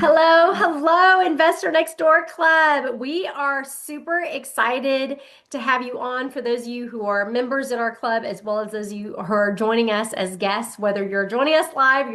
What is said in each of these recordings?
Hello, hello, Investor Next Door Club. We are super excited to have you on for those of you who are members in our club, as well as those of you who are joining us as guests, whether you're joining us live,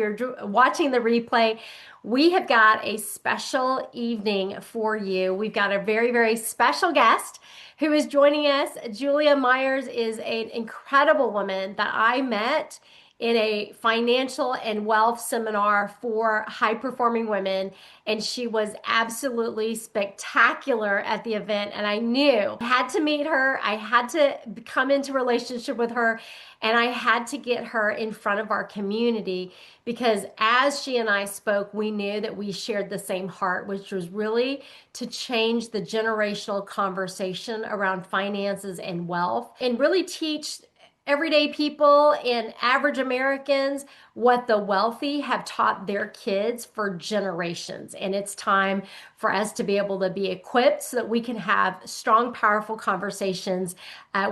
watching the replay. We have got a special evening for you. We've got a very, very special guest who is joining us. Julia Myers is an incredible woman that I met in a financial and wealth seminar for high performing women. And she was absolutely spectacular at the event. And I knew I had to meet her. I had to come into relationship with her. And I had to get her in front of our community because as she and I spoke, we knew that we shared the same heart, which was really to change the generational conversation around finances and wealth and really teach everyday people and average Americans what the wealthy have taught their kids for generations. And it's time for us to be able to be equipped so that we can have strong, powerful conversations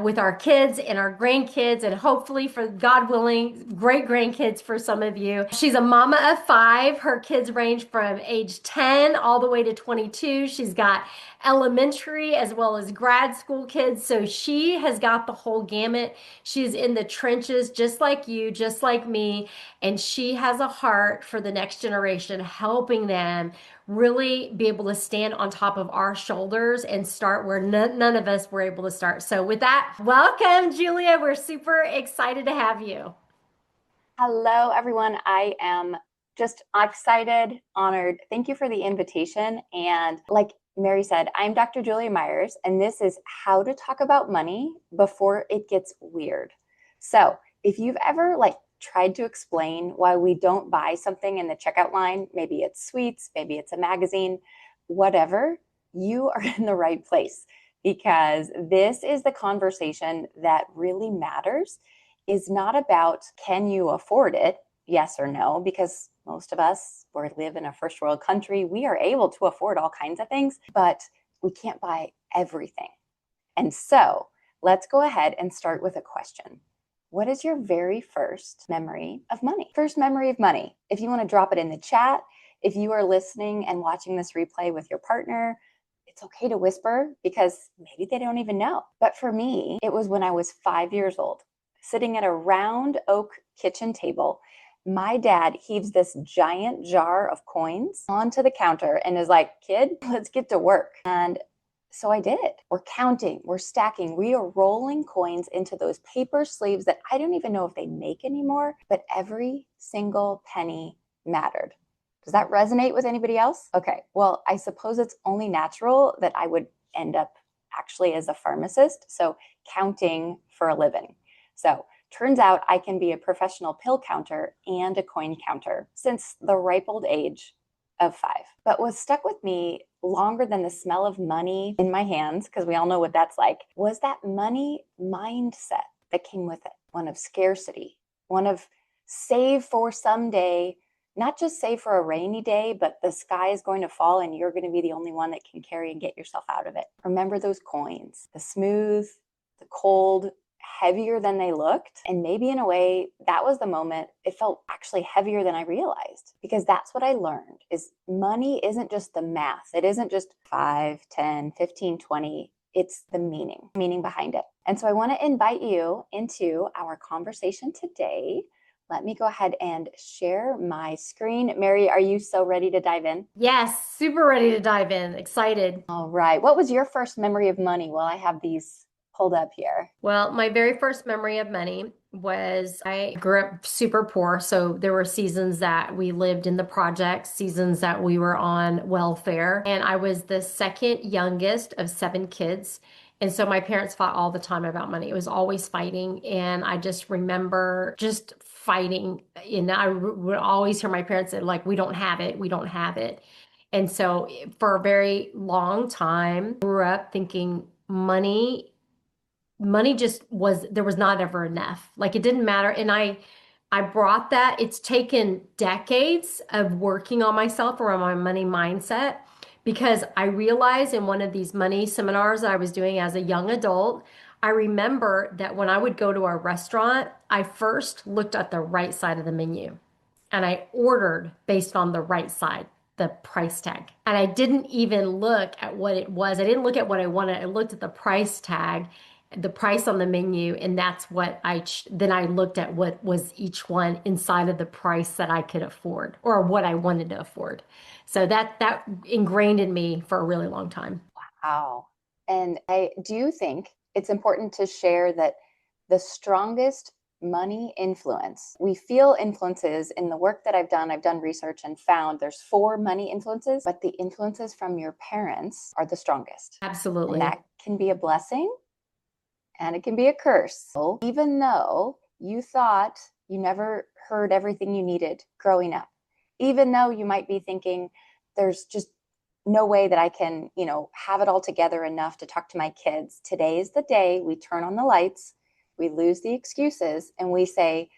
with our kids and our grandkids, and hopefully, for God willing, great grandkids for some of you. She's a mama of five. Her kids range from age 10 all the way to 22. She's got elementary as well as grad school kids. So she has got the whole gamut. She's in the trenches, just like you, just like me. And she has a heart for the next generation, helping them really be able to stand on top of our shoulders and start where none of us were able to start. So, with that, welcome, Julia. We're super excited to have you. Hello, everyone. I am just excited, honored. Thank you for the invitation. And like Mary said, I'm Dr. Julia Myers, and this is how to talk about money before it gets weird. So if you've ever tried to explain why we don't buy something in the checkout line, maybe it's sweets, maybe it's a magazine, whatever, you are in the right place because this is the conversation that really matters. Is not about can you afford it, yes or no, because most of us live in a first world country. We are able to afford all kinds of things, but we can't buy everything. And so let's go ahead and start with a question. What is your very first memory of money? First memory of money. If you want to drop it in the chat, if you are listening and watching this replay with your partner, it's okay to whisper because maybe they don't even know. But for me, it was when I was 5 years old. Sitting at a round oak kitchen table, my dad heaves this giant jar of coins onto the counter and is like, kid, let's get to work. And so I did. We're counting, we're stacking, we are rolling coins into those paper sleeves that I don't even know if they make anymore, but every single penny mattered. Does that resonate with anybody else? Okay, well, I suppose it's only natural that I would end up actually as a pharmacist, so counting for a living. So turns out I can be a professional pill counter and a coin counter since the ripe old age of 5. But what stuck with me longer than the smell of money in my hands, because we all know what that's like, was that money mindset that came with it. One of scarcity, one of save for someday, not just save for a rainy day, but the sky is going to fall and you're going to be the only one that can carry and get yourself out of it. Remember those coins, the smooth, the cold, heavier than they looked. And maybe in a way, that was the moment it felt actually heavier than I realized, because that's what I learned is money isn't just the math. It isn't just 5, 10, 15, 20. It's the meaning behind it. And so I want to invite you into our conversation today. Let me go ahead and share my screen. Mary, are you so ready to dive in? Yes, super ready to dive in. Excited. All right. What was your first memory of money? Well, I have these pulled up here. Well, my very first memory of money was I grew up super poor. So there were seasons that we lived in the projects, seasons that we were on welfare. And I was the second youngest of 7 kids. And so my parents fought all the time about money. It was always fighting. And I just remember just fighting. And would always hear my parents say, like, we don't have it. We don't have it. And so for a very long time, I grew up thinking money just was there was not ever enough. Like it didn't matter. And I brought that. It's taken decades of working on myself around my money mindset because I realized in one of these money seminars that I was doing as a young adult, I remember that when I would go to a restaurant, I first looked at the right side of the menu and I ordered based on the right side. the price tag. And I didn't even look at what it was. I didn't look at what I wanted. I looked at the price tag, the price on the menu, and that's what then I looked at what was each one inside of the price that I could afford or what I wanted to afford. So that ingrained in me for a really long time. Wow. And I do think it's important to share that the strongest money influence, we feel influences in the work that I've done research and found there's four money influences, but the influences from your parents are the strongest. And Absolutely. that can be a blessing and it can be a curse. So even though you thought you never heard everything you needed growing up, even though you might be thinking there's just no way that I can, have it all together enough to talk to my kids. Today is the day we turn on the lights, we lose the excuses, and we say,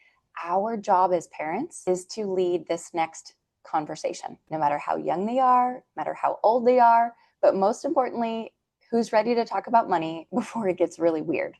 our job as parents is to lead this next conversation, no matter how young they are, no matter how old they are, but most importantly, who's ready to talk about money before it gets really weird.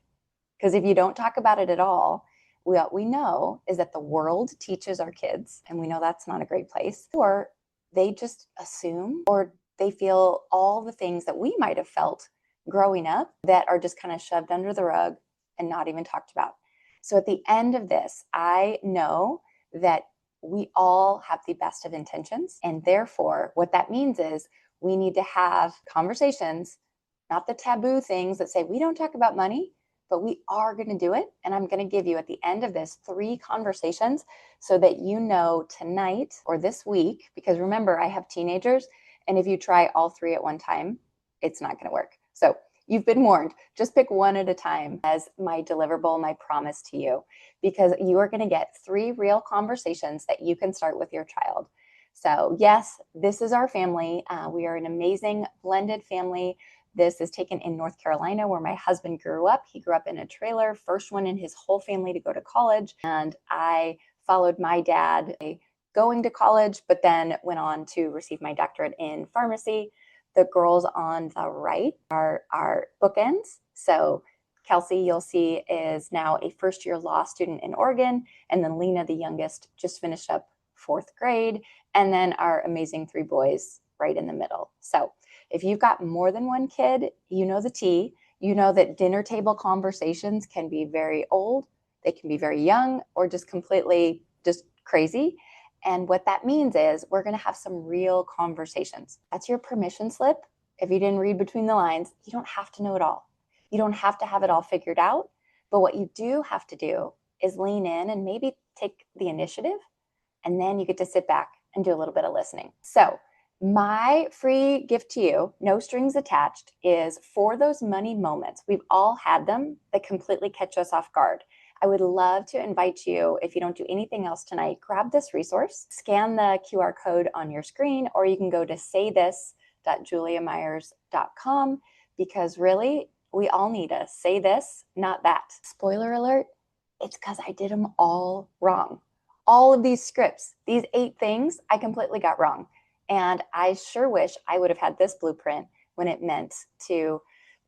Because if you don't talk about it at all, what we know is that the world teaches our kids, and we know that's not a great place, or they just assume or they feel all the things that we might have felt growing up that are just kind of shoved under the rug and not even talked about. So at the end of this, I know that we all have the best of intentions. And therefore, what that means is we need to have conversations, not the taboo things that say we don't talk about money, but we are going to do it. And I'm going to give you at the end of this 3 conversations so that you know tonight or this week, because remember, I have teenagers. And if you try all 3 at one time, it's not going to work. So you've been warned. Just pick one at a time as my deliverable, my promise to you, because you are going to get 3 real conversations that you can start with your child. So yes, this is our family. We are an amazing blended family. This is taken in North Carolina, where my husband grew up. He grew up in a trailer, first one in his whole family to go to college. And I followed my dad going to college, but then went on to receive my doctorate in pharmacy. The girls on the right are our bookends. So Kelsey, you'll see, is now a first-year law student in Oregon. And then Lena, the youngest, just finished up 4th grade. And then our amazing 3 boys right in the middle. So if you've got more than one kid, you know the tea. You know that dinner table conversations can be very old, they can be very young, or just completely just crazy. And what that means is we're going to have some real conversations. That's your permission slip. If you didn't read between the lines, you don't have to know it all. You don't have to have it all figured out. But what you do have to do is lean in and maybe take the initiative. And then you get to sit back and do a little bit of listening. So my free gift to you, no strings attached, is for those money moments. We've all had them that completely catch us off guard. I would love to invite you, if you don't do anything else tonight, grab this resource, scan the QR code on your screen, or you can go to saythis.juliamyers.com, because really, we all need a say this, not that. Spoiler alert, it's because I did them all wrong. All of these scripts, these 8 things, I completely got wrong. And I sure wish I would have had this blueprint when it meant to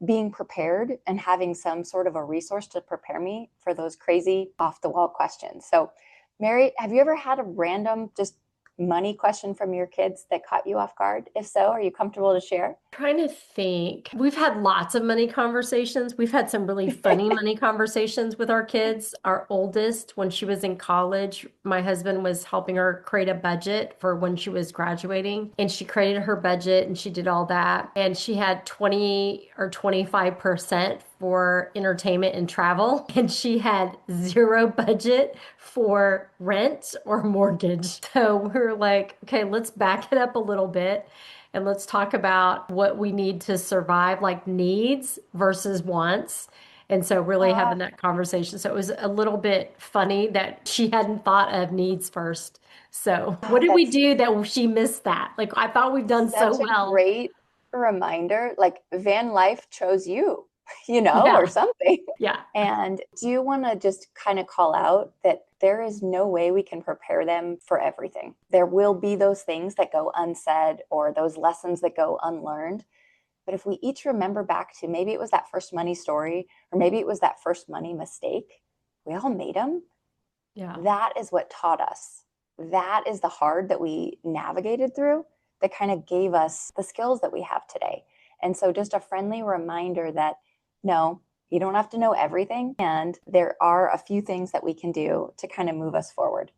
being prepared and having some sort of a resource to prepare me for those crazy off the wall questions. So, Mary, have you ever had a random just money question from your kids that caught you off guard? If so, are you comfortable to share? Trying to think. We've had lots of money conversations. We've had some really funny money conversations with our kids. Our oldest, when she was in college, my husband was helping her create a budget for when she was graduating. And she created her budget and she did all that. And she had 20 or 25% for entertainment and travel. And she had zero budget for rent or mortgage. So we were like, okay, let's back it up a little bit and let's talk about what we need to survive, like needs versus wants. And so, really having that conversation. So, it was a little bit funny that she hadn't thought of needs first. So, what did we That's do that she missed that? Like, I thought we've done so such a well. great reminder. Like van life chose you, or Yeah. something. Yeah. And do you want to just kind of call out that there is no way we can prepare them for everything? There will be those things that go unsaid or those lessons that go unlearned. But if we each remember back to maybe it was that first money story or maybe it was that first money mistake, we all made them. Yeah. That is what taught us. That is the hard that we navigated through. that kind of gave us the skills that we have today. And so just a friendly reminder that no, you don't have to know everything. And there are a few things that we can do to kind of move us forward.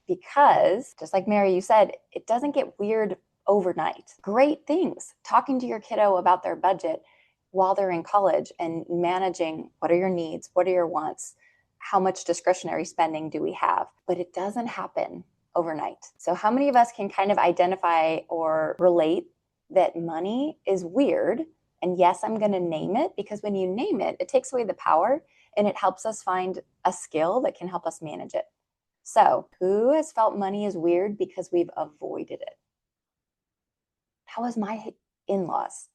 Because just like Mary, you said, it doesn't get weird overnight. Great things. Talking to your kiddo about their budget while they're in college and managing what are your needs, what are your wants, how much discretionary spending do we have? But it doesn't happen overnight. So, how many of us can kind of identify or relate that money is weird? And yes, I'm going to name it, because when you name it, it takes away the power and it helps us find a skill that can help us manage it. So, who has felt money is weird because we've avoided it? How is my in-laws?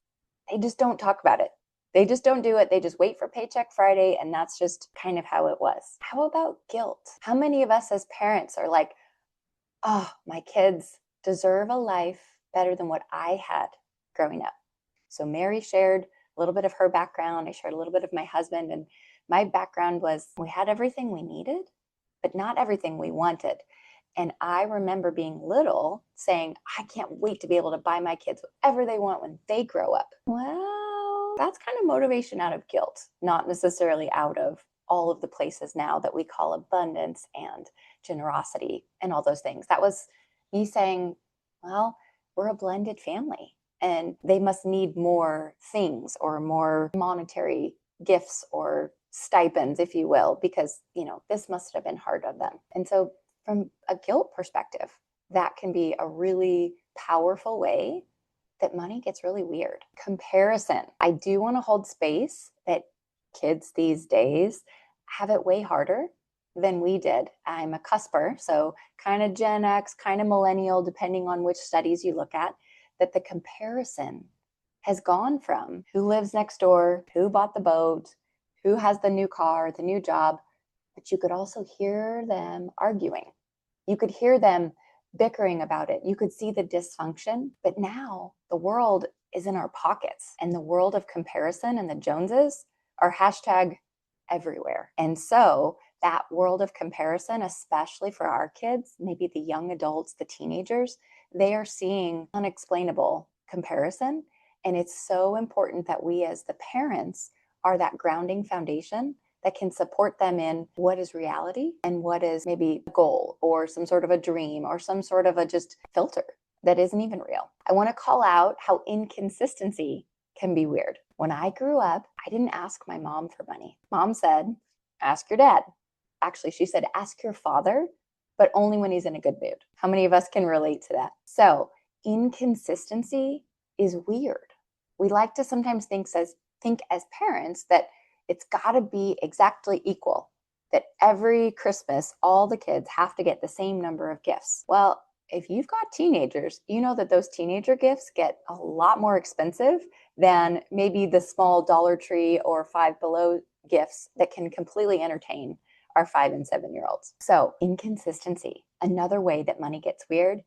They just don't talk about it. They just don't do it. They just wait for paycheck Friday, and that's just kind of how it was. How about guilt? How many of us as parents are like, oh, my kids deserve a life better than what I had growing up? So Mary shared a little bit of her background. I shared a little bit of my husband, and my background was we had everything we needed, but not everything we wanted. And I remember being little saying, I can't wait to be able to buy my kids whatever they want when they grow up. Well, that's kind of motivation out of guilt, not necessarily out of all of the places now that we call abundance and generosity and all those things. That was me saying, well, we're a blended family and they must need more things or more monetary gifts or stipends, if you will, because, this must have been hard on them. And so from a guilt perspective, that can be a really powerful way that money gets really weird. Comparison. I do want to hold space that kids these days have it way harder than we did. I'm a cusper, so kind of Gen X, kind of millennial, depending on which studies you look at, that the comparison has gone from who lives next door, who bought the boat, who has the new car, the new job, but you could also hear them arguing. You could hear them bickering about it. You could see the dysfunction. But now the world is in our pockets, and the world of comparison and the Joneses are hashtag everywhere. And so that world of comparison, especially for our kids, maybe the young adults, the teenagers, they are seeing unexplainable comparison. And it's so important that we as the parents are that grounding foundation that can support them in what is reality and what is maybe a goal or some sort of a dream or some sort of a just filter that isn't even real. I want to call out how inconsistency can be weird. When I grew up, I didn't ask my mom for money. Mom said, ask your dad. Actually, she said, ask your father, but only when he's in a good mood. How many of us can relate to that? So inconsistency is weird. We like to sometimes think as parents that it's got to be exactly equal, that every Christmas, all the kids have to get the same number of gifts. Well, if you've got teenagers, you know that those teenager gifts get a lot more expensive than maybe the small Dollar Tree or Five Below gifts that can completely entertain our 5 and 7-year-olds. So inconsistency, another way that money gets weird.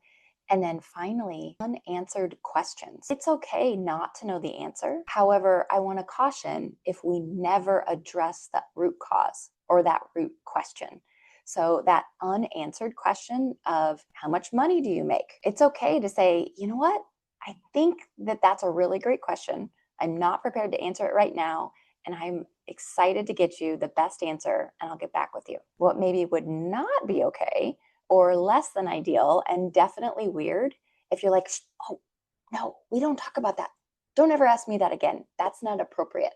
And then finally, unanswered questions. It's okay not to know the answer. However, I want to caution if we never address that root cause or that root question. So that unanswered question of how much money do you make? It's okay to say, you know what? I think that that's a really great question. I'm not prepared to answer it right now, and I'm excited to get you the best answer, and I'll get back with you. What maybe would not be okay or less than ideal and definitely weird if you're like, oh, no, we don't talk about that. Don't ever ask me that again. That's not appropriate.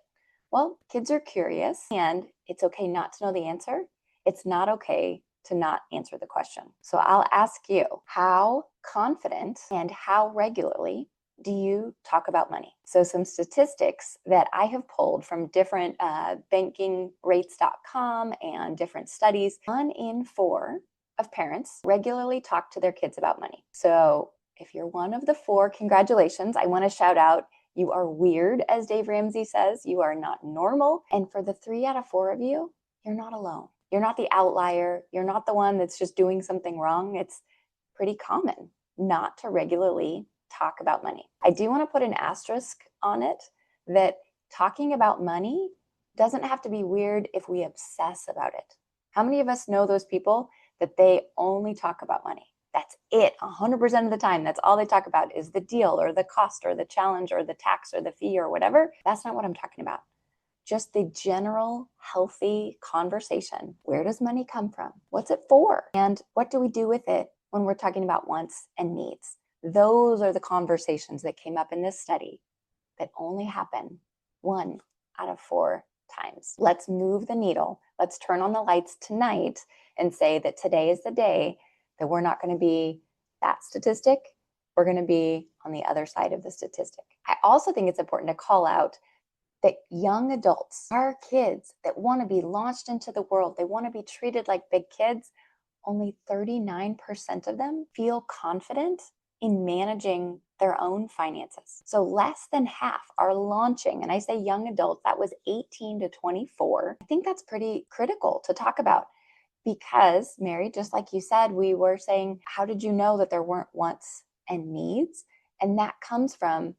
Well, kids are curious, and it's okay not to know the answer. It's not okay to not answer the question. So I'll ask you, how confident and how regularly do you talk about money? So some statistics that I have pulled from different bankingrates.com and different studies, 1 in 4 of parents regularly talk to their kids about money. So if you're one of the 4, congratulations. I want to shout out, you are weird, as Dave Ramsey says. You are not normal. And for the 3 out of 4 of you, you're not alone. You're not the outlier. You're not the one that's just doing something wrong. It's pretty common not to regularly talk about money. I do want to put an asterisk on it that talking about money doesn't have to be weird if we obsess about it. How many of us know those people that they only talk about money? That's it. 100% of the time, that's all they talk about is the deal or the cost or the challenge or the tax or the fee or whatever. That's not what I'm talking about. Just the general healthy conversation. Where does money come from? What's it for? And what do we do with it when we're talking about wants and needs? Those are the conversations that came up in this study that only happen 1 out of 4 times. Let's move the needle. Let's turn on the lights tonight and say that today is the day that we're not going to be that statistic. We're going to be on the other side of the statistic. I also think it's important to call out that young adults, our kids that want to be launched into the world, they want to be treated like big kids, only 39% of them feel confident in managing their own finances. So less than half are launching. And I say young adults, that was 18 to 24. I think that's pretty critical to talk about because, Mary, just like you said, we were saying, how did you know that there weren't wants and needs? And that comes from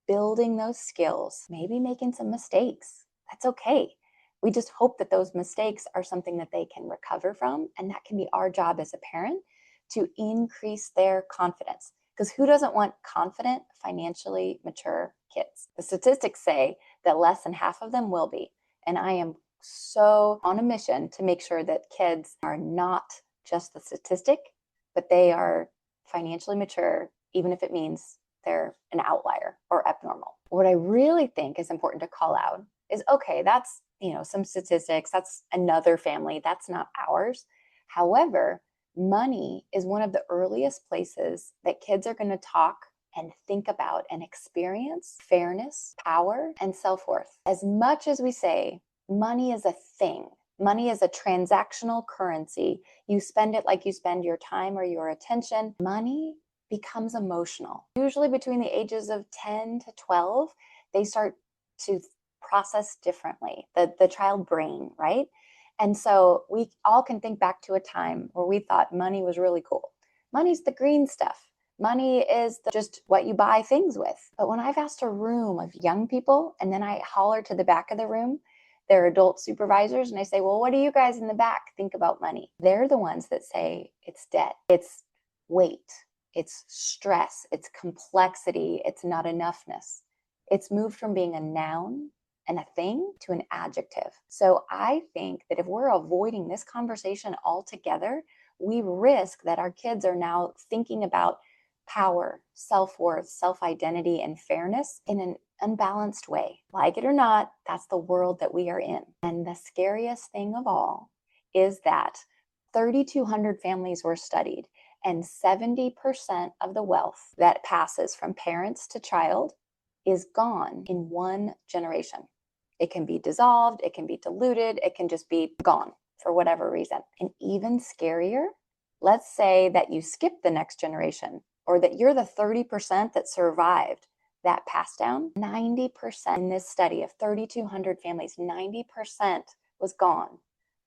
building those skills, maybe making some mistakes. That's okay. We just hope that those mistakes are something that they can recover from. And that can be our job as a parent to increase their confidence. Because who doesn't want confident, financially mature kids? The statistics say that less than half of them will be. And I am so on a mission to make sure that kids are not just the statistic, but they are financially mature, even if it means they're an outlier or abnormal. What I really think is important to call out is, okay, that's, some statistics, that's another family, that's not ours. However, money is one of the earliest places that kids are going to talk and think about and experience fairness, power, and self-worth. As much as we say money is a thing, money is a transactional currency, you spend it like you spend your time or your attention, money becomes emotional. Usually between the ages of 10 to 12, they start to process differently, the child brain, right? And so we all can think back to a time where we thought money was really cool. Money's the green stuff. Money is just what you buy things with. But when I've asked a room of young people and then I holler to the back of the room, they're adult supervisors, and I say, well, what do you guys in the back think about money? They're the ones that say it's debt, it's weight, it's stress, it's complexity, it's not enoughness. It's moved from being a noun and a thing to an adjective. So I think that if we're avoiding this conversation altogether, we risk that our kids are now thinking about power, self-worth, self-identity, and fairness in an unbalanced way. Like it or not, that's the world that we are in. And the scariest thing of all is that 3,200 families were studied, and 70% of the wealth that passes from parents to child is gone in one generation. It can be dissolved, it can be diluted, it can just be gone for whatever reason. And even scarier, let's say that you skip the next generation, or that you're the 30% that survived that pass down. 90% in this study of 3,200 families, 90% was gone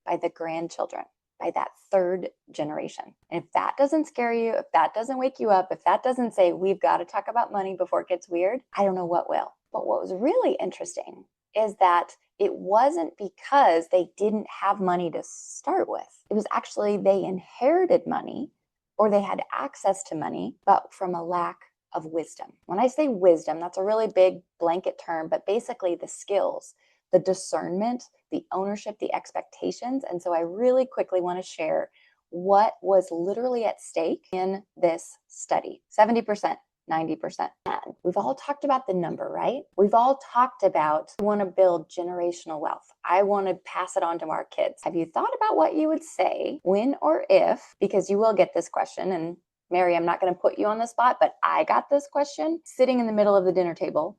by the grandchildren, by that third generation. And if that doesn't scare you, if that doesn't wake you up, if that doesn't say we've got to talk about money before it gets weird, I don't know what will. But what was really interesting is that it wasn't because they didn't have money to start with. It was actually they inherited money or they had access to money, but from a lack of wisdom. When I say wisdom, that's a really big blanket term, but basically the skills, the discernment, the ownership, the expectations. And so I really quickly want to share what was literally at stake in this study. 70%, 90%. And we've all talked about the number, right? We've all talked about we want to build generational wealth. I want to pass it on to our kids. Have you thought about what you would say when or if, because you will get this question, and Mary, I'm not going to put you on the spot, but I got this question sitting in the middle of the dinner table.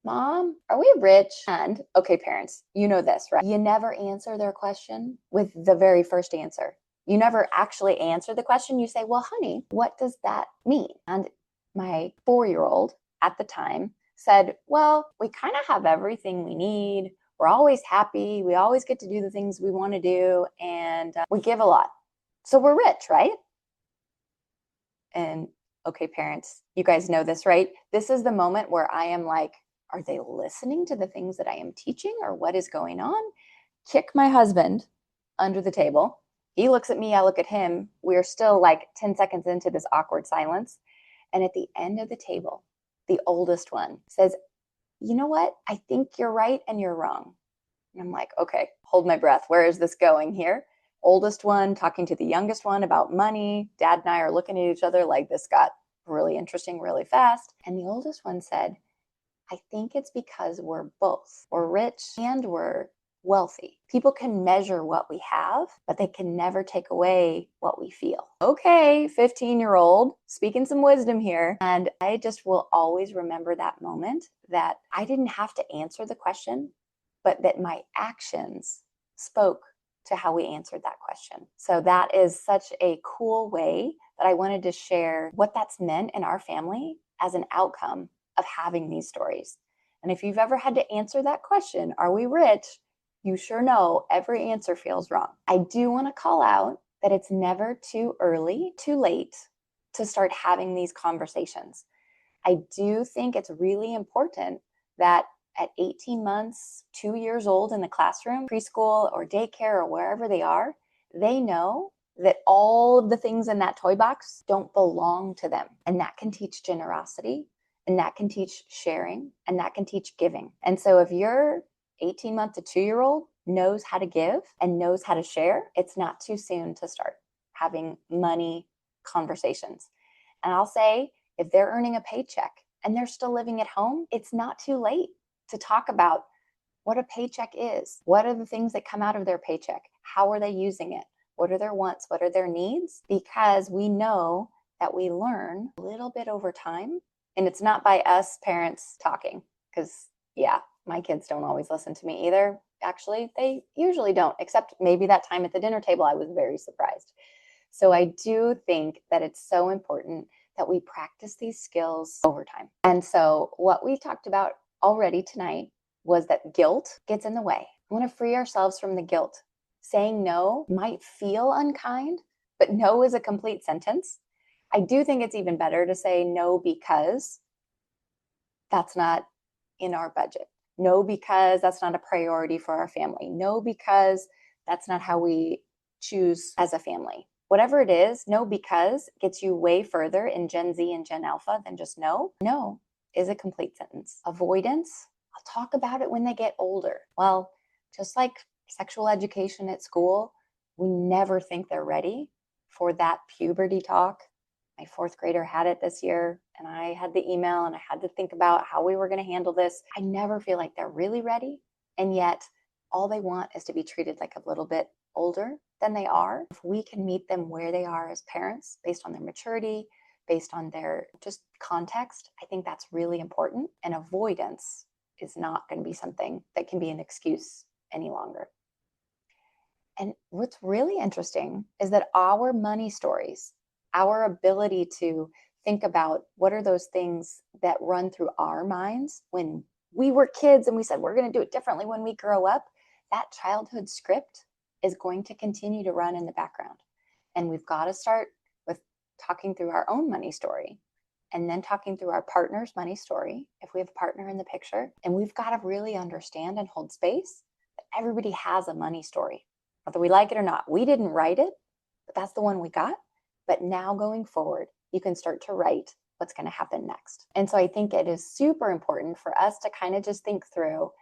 Mom, are we rich? And okay, parents, you know this, right? You never answer their question with the very first answer. You never actually answer the question. You say, well, honey, what does that mean? And my 4-year-old at the time said, well, we kind of have everything we need. We're always happy. We always get to do the things we want to do. And we give a lot. So we're rich, right? And okay, parents, you guys know this, right? This is the moment where I am like, are they listening to the things that I am teaching or what is going on? Kick my husband under the table. He looks at me, I look at him. We're still like 10 seconds into this awkward silence. And at the end of the table, the oldest one says, you know what? I think you're right and you're wrong. And I'm like, okay, hold my breath. Where is this going here? Oldest one talking to the youngest one about money. Dad and I are looking at each other like this got really interesting really fast. And the oldest one said, I think it's because we're rich and we're wealthy. People can measure what we have, but they can never take away what we feel. Okay, 15-year-old, speaking some wisdom here. And I just will always remember that moment that I didn't have to answer the question, but that my actions spoke to how we answered that question. So that is such a cool way that I wanted to share what that's meant in our family as an outcome of having these stories. And if you've ever had to answer that question, are we rich? You sure know every answer feels wrong. I do want to call out that it's never too early, too late to start having these conversations. I do think it's really important that at 18 months, 2 years old in the classroom, preschool or daycare or wherever they are, they know that all of the things in that toy box don't belong to them. And that can teach generosity, and that can teach sharing, and that can teach giving. And so if your 18-month to 2-year-old knows how to give and knows how to share, it's not too soon to start having money conversations. And I'll say, if they're earning a paycheck and they're still living at home, it's not too late to talk about what a paycheck is. What are the things that come out of their paycheck? How are they using it? What are their wants? What are their needs? Because we know that we learn a little bit over time. And it's not by us parents talking, because, yeah, my kids don't always listen to me either. Actually, they usually don't, except maybe that time at the dinner table, I was very surprised. So I do think that it's so important that we practice these skills over time. And so what we talked about already tonight was that guilt gets in the way. We want to free ourselves from the guilt. Saying no might feel unkind, but no is a complete sentence. I do think it's even better to say no because that's not in our budget. No, because that's not a priority for our family. No, because that's not how we choose as a family. Whatever it is, no, because gets you way further in Gen Z and Gen Alpha than just no. No is a complete sentence. Avoidance, I'll talk about it when they get older. Well, just like sexual education at school, we never think they're ready for that puberty talk. My fourth grader had it this year, and I had the email and I had to think about how we were going to handle this. I never feel like they're really ready. And yet all they want is to be treated like a little bit older than they are. If we can meet them where they are as parents, based on their maturity, based on their just context, I think that's really important. And avoidance is not going to be something that can be an excuse any longer. And what's really interesting is that our money stories, our ability to think about what are those things that run through our minds when we were kids and we said we're going to do it differently when we grow up, that childhood script is going to continue to run in the background. And we've got to start with talking through our own money story and then talking through our partner's money story if we have a partner in the picture. And we've got to really understand and hold space that everybody has a money story, whether we like it or not. We didn't write it, but that's the one we got. But now going forward, you can start to write what's going to happen next. And so I think it is super important for us to kind of just think through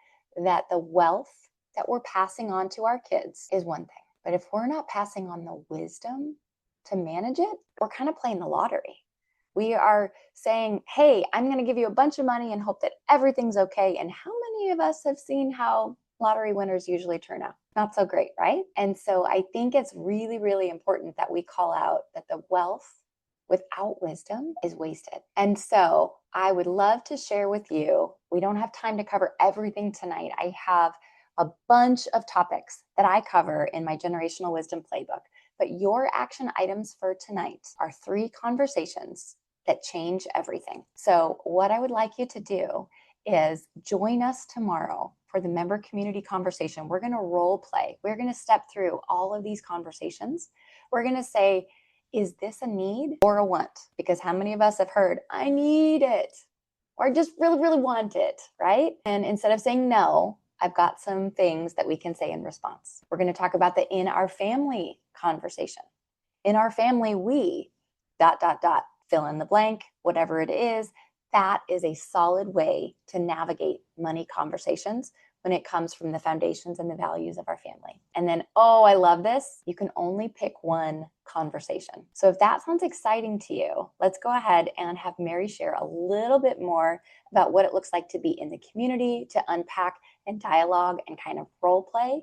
that the wealth that we're passing on to our kids is one thing. But if we're not passing on the wisdom to manage it, we're kind of playing the lottery. We are saying, hey, I'm going to give you a bunch of money and hope that everything's okay. And how many of us have seen how lottery winners usually turn out? Not so great, right? And so I think it's really, really important that we call out that the wealth without wisdom is wasted. And so I would love to share with you, we don't have time to cover everything tonight. I have a bunch of topics that I cover in my Generational Wisdom Playbook, but your action items for tonight are 3 conversations that change everything. So what I would like you to do is join us tomorrow for the member community conversation. We're going to role play. We're going to step through all of these conversations. We're going to say, is this a need or a want? Because how many of us have heard, I need it, or I just really, really want it, right? And instead of saying no, I've got some things that we can say in response. We're going to talk about the in our family conversation. In our family, we dot, dot, dot, fill in the blank, whatever it is. That is a solid way to navigate money conversations when it comes from the foundations and the values of our family. And then, oh, I love this. You can only pick one conversation. So if that sounds exciting to you, let's go ahead and have Mary share a little bit more about what it looks like to be in the community, to unpack and dialogue and kind of role play.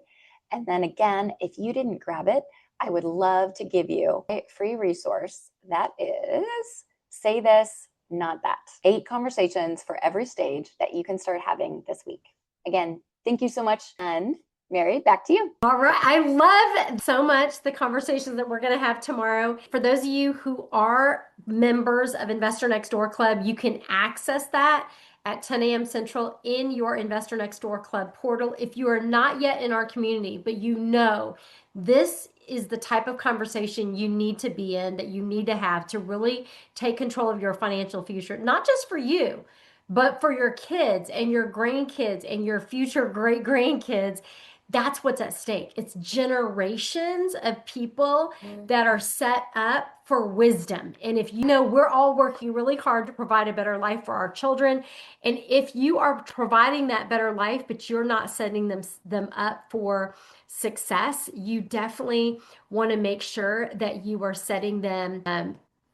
And then again, if you didn't grab it, I would love to give you a free resource that is Say This, Not That. 8 conversations for every stage that you can start having this week. Again, thank you so much. And Mary, back to you. All right. I love so much the conversations that we're going to have tomorrow. For those of you who are members of Investor Next Door Club, you can access that at 10 a.m. Central in your Investor Next Door Club portal. If you are not yet in our community, but you know this is the type of conversation you need to be in, that you need to have to really take control of your financial future, not just for you, but for your kids and your grandkids and your future great grandkids. That's what's at stake. It's generations of people that are set up for wisdom. And if you know, we're all working really hard to provide a better life for our children. And if you are providing that better life, but you're not setting them up for success, you definitely want to make sure that you are setting them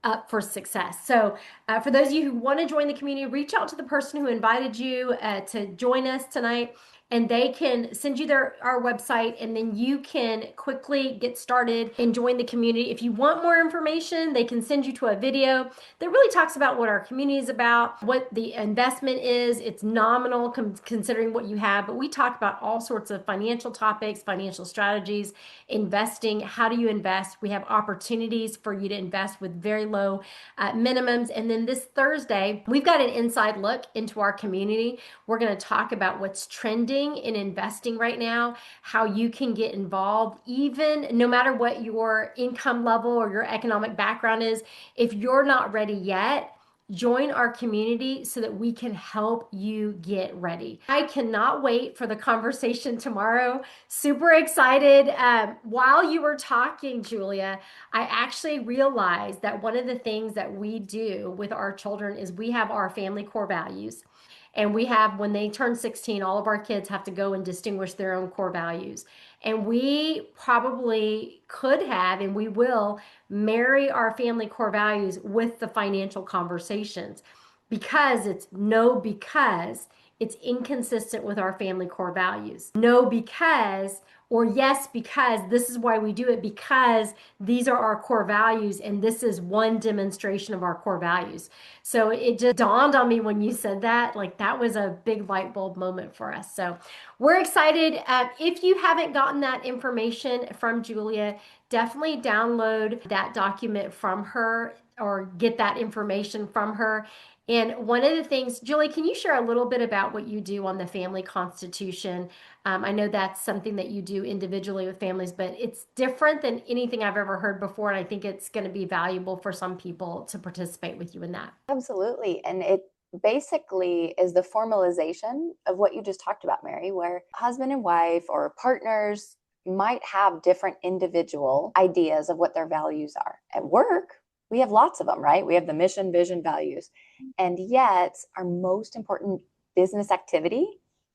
up for success. So, for those of you who want to join the community, reach out to the person who invited you to join us tonight, and they can send you our website, and then you can quickly get started and join the community. If you want more information, they can send you to a video that really talks about what our community is about, what the investment is. It's nominal considering what you have, but we talk about all sorts of financial topics, financial strategies, investing. How do you invest? We have opportunities for you to invest with very low minimums. And then this Thursday, we've got an inside look into our community. We're going to talk about what's trending in investing right now, how you can get involved, even no matter what your income level or your economic background is. If you're not ready yet, join our community so that we can help you get ready. I cannot wait for the conversation tomorrow. Super excited. While you were talking, Julia, I actually realized that one of the things that we do with our children is we have our family core values. And we have, when they turn 16, all of our kids have to go and distinguish their own core values. And we probably could have, and we will, marry our family core values with the financial conversations, because it's inconsistent with our family core values. No, because, or yes, because this is why we do it, because these are our core values, and this is one demonstration of our core values. So it just dawned on me when you said that, like that was a big light bulb moment for us. So we're excited. If you haven't gotten that information from Julia, definitely download that document from her or get that information from her. And one of the things, Julie, can you share a little bit about what you do on the family constitution? I know that's something that you do individually with families, but it's different than anything I've ever heard before. And I think it's going to be valuable for some people to participate with you in that. Absolutely. And it basically is the formalization of what you just talked about, Mary, where husband and wife or partners might have different individual ideas of what their values are. At work, we have lots of them, right? We have the mission, vision, values. And yet, our most important business activity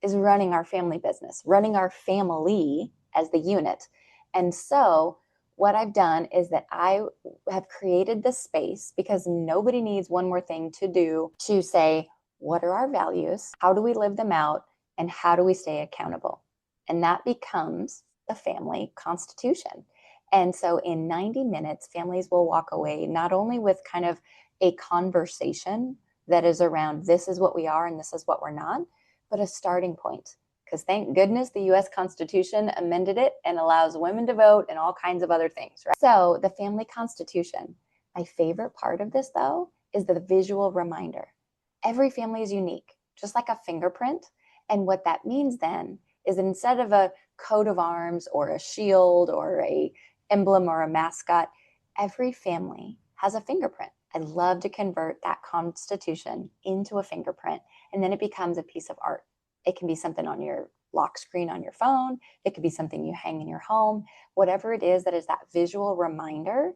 is running our family business, running our family as the unit. And so, what I've done is that I have created this space, because nobody needs one more thing to do, to say, what are our values? How do we live them out? And how do we stay accountable? And that becomes the family constitution. And so in 90 minutes, families will walk away not only with kind of a conversation that is around this is what we are and this is what we're not, but a starting point. Because thank goodness the US Constitution amended it and allows women to vote and all kinds of other things, right? So the family constitution, my favorite part of this though, is the visual reminder. Every family is unique, just like a fingerprint. And what that means then is that instead of a coat of arms or a shield or a emblem or a mascot, every family has a fingerprint. I love to convert that constitution into a fingerprint, and then it becomes a piece of art. It can be something on your lock screen on your phone. It could be something you hang in your home, whatever it is that is that visual reminder,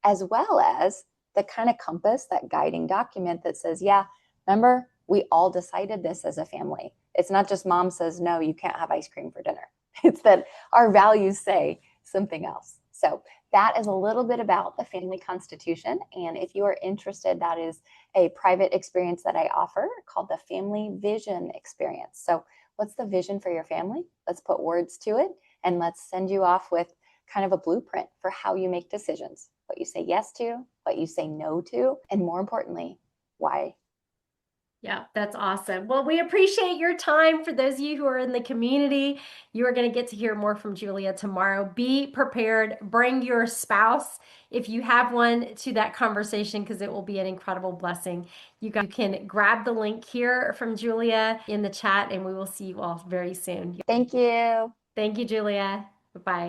as well as the kind of compass, that guiding document that says, yeah, remember, we all decided this as a family. It's not just mom says, no, you can't have ice cream for dinner. It's that our values say something else. So that is a little bit about the family constitution. And if you are interested, that is a private experience that I offer called the Family Vision Experience. So what's the vision for your family? Let's put words to it, and let's send you off with kind of a blueprint for how you make decisions, what you say yes to, what you say no to, and more importantly, why. Yeah, that's awesome. Well, we appreciate your time. For those of you who are in the community, you are going to get to hear more from Julia tomorrow. Be prepared. Bring your spouse, if you have one, to that conversation because it will be an incredible blessing. You guys can grab the link here from Julia in the chat, and we will see you all very soon. Thank you. Thank you, Julia. Bye-bye.